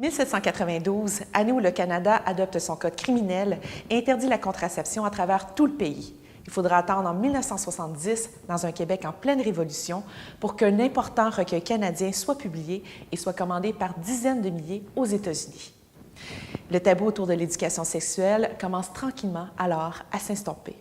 1792, année où le Canada adopte son code criminel et interdit la contraception à travers tout le pays. Il faudra attendre en 1970, dans un Québec en pleine révolution, pour qu'un important recueil canadien soit publié et soit commandé par dizaines de milliers aux États-Unis. Le tabou autour de l'éducation sexuelle commence tranquillement alors à s'estomper.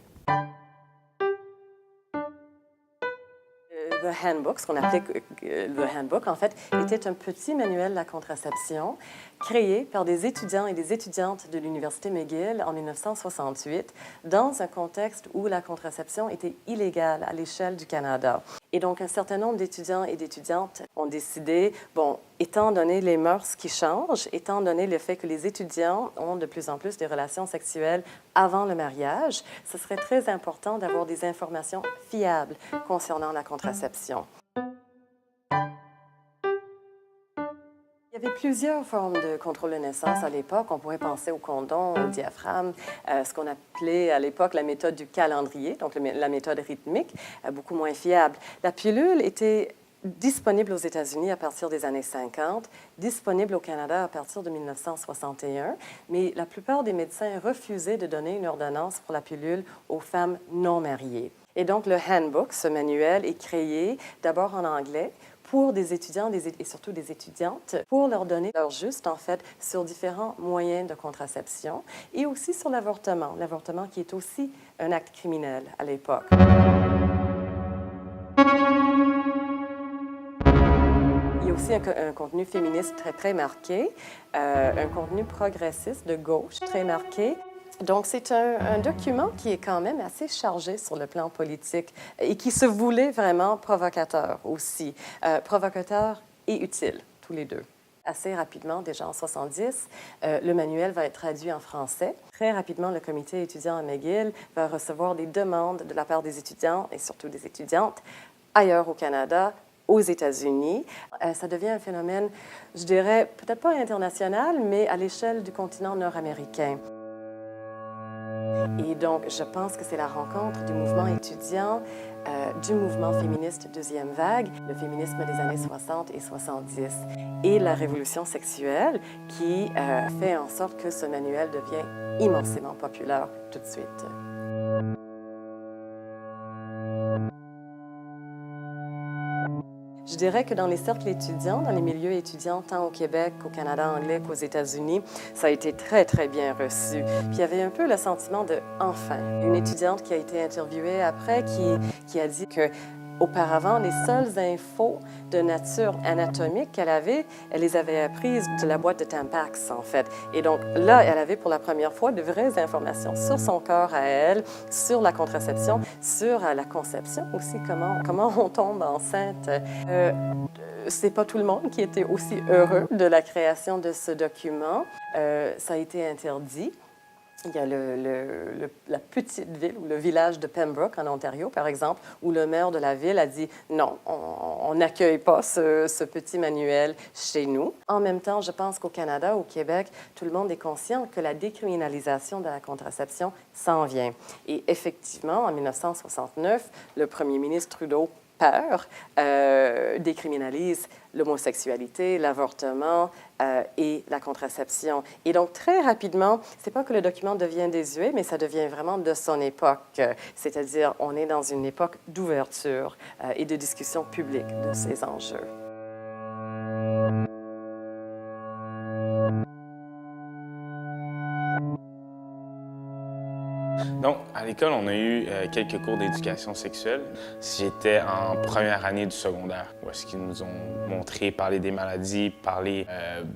The Handbook, ce qu'on appelait The Handbook, en fait, était un petit manuel de la contraception créé par des étudiants et des étudiantes de l'Université McGill en 1968, dans un contexte où la contraception était illégale à l'échelle du Canada. Et donc, un certain nombre d'étudiants et d'étudiantes ont décidé, bon, étant donné les mœurs qui changent, étant donné le fait que les étudiants ont de plus en plus des relations sexuelles avant le mariage, ce serait très important d'avoir des informations fiables concernant la contraception. Il y avait plusieurs formes de contrôle de naissance à l'époque. On pourrait penser au condom, au diaphragme, ce qu'on appelait à l'époque la méthode du calendrier, donc la méthode rythmique, beaucoup moins fiable. La pilule était disponible aux États-Unis à partir des années 50, disponible au Canada à partir de 1961, mais la plupart des médecins refusaient de donner une ordonnance pour la pilule aux femmes non mariées. Et donc, le Handbook, ce manuel, est créé d'abord en anglais pour des étudiants et surtout des étudiantes, pour leur donner leur juste, en fait, sur différents moyens de contraception et aussi sur l'avortement qui est aussi un acte criminel à l'époque. Il y a aussi un contenu féministe très marqué, un contenu progressiste de gauche très marqué. Donc, c'est un document qui est quand même assez chargé sur le plan politique et qui se voulait vraiment provocateur aussi. Provocateur et utile, tous les deux. Assez rapidement, déjà en 70, le manuel va être traduit en français. Très rapidement, le comité étudiant à McGill va recevoir des demandes de la part des étudiants et surtout des étudiantes ailleurs au Canada, aux États-Unis. Ça devient un phénomène, je dirais, peut-être pas international, mais à l'échelle du continent nord-américain. Et donc, je pense que c'est la rencontre du mouvement étudiant, du mouvement féministe deuxième vague, le féminisme des années 60 et 70, et la révolution sexuelle qui fait en sorte que ce manuel devient immensément populaire tout de suite. Je dirais que dans les cercles étudiants, dans les milieux étudiants, tant au Québec qu'au Canada anglais qu'aux États-Unis, ça a été très bien reçu. Puis il y avait un peu le sentiment de « enfin ». Une étudiante qui a été interviewée après qui a dit que auparavant, les seules infos de nature anatomique qu'elle avait, elle les avait apprises de la boîte de Tampax, en fait. Et donc là, elle avait pour la première fois de vraies informations sur son corps à elle, sur la contraception, sur la conception aussi, comment on tombe enceinte. C'est pas tout le monde qui était aussi heureux de la création de ce document. Ça a été interdit. Il y a la petite ville ou le village de Pembroke, en Ontario, par exemple, où le maire de la ville a dit « Non, on n'accueille pas ce petit manuel chez nous ». En même temps, je pense qu'au Canada, au Québec, tout le monde est conscient que la décriminalisation de la contraception s'en vient. Et effectivement, en 1969, le premier ministre Trudeau décriminalise l'homosexualité, l'avortement et la contraception. Et donc, très rapidement, c'est pas que le document devient désuet, mais ça devient vraiment de son époque. C'est-à-dire, on est dans une époque d'ouverture et de discussion publique de ces enjeux. Donc, à l'école, on a eu quelques cours d'éducation sexuelle. J'étais en première année du secondaire, où est-ce qu'ils nous ont montré parler des maladies, parler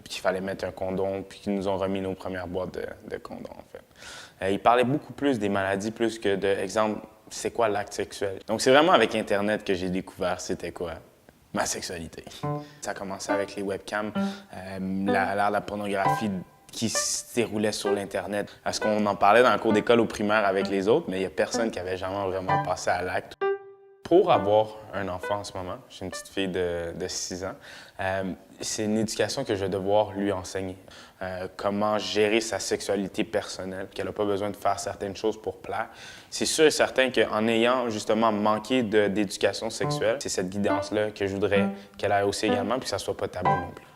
qu'il fallait mettre un condom, puis qu'ils nous ont remis nos premières boîtes de condoms, en fait. Ils parlaient beaucoup plus des maladies, plus que de, exemple, c'est quoi l'acte sexuel. Donc, c'est vraiment avec Internet que j'ai découvert c'était quoi ma sexualité. Ça a commencé avec les webcams, la pornographie qui se déroulait sur l'Internet. Est-ce qu'on en parlait dans le cours d'école au primaire avec les autres, mais il n'y a personne qui avait jamais vraiment passé à l'acte. Pour avoir un enfant en ce moment, j'ai une petite fille de 6 ans, c'est une éducation que je vais devoir lui enseigner. Comment gérer sa sexualité personnelle, qu'elle n'a pas besoin de faire certaines choses pour plaire. C'est sûr et certain qu'en ayant justement manqué d'éducation sexuelle, c'est cette guidance-là que je voudrais qu'elle ait aussi également, puis que ça ne soit pas tabou non plus.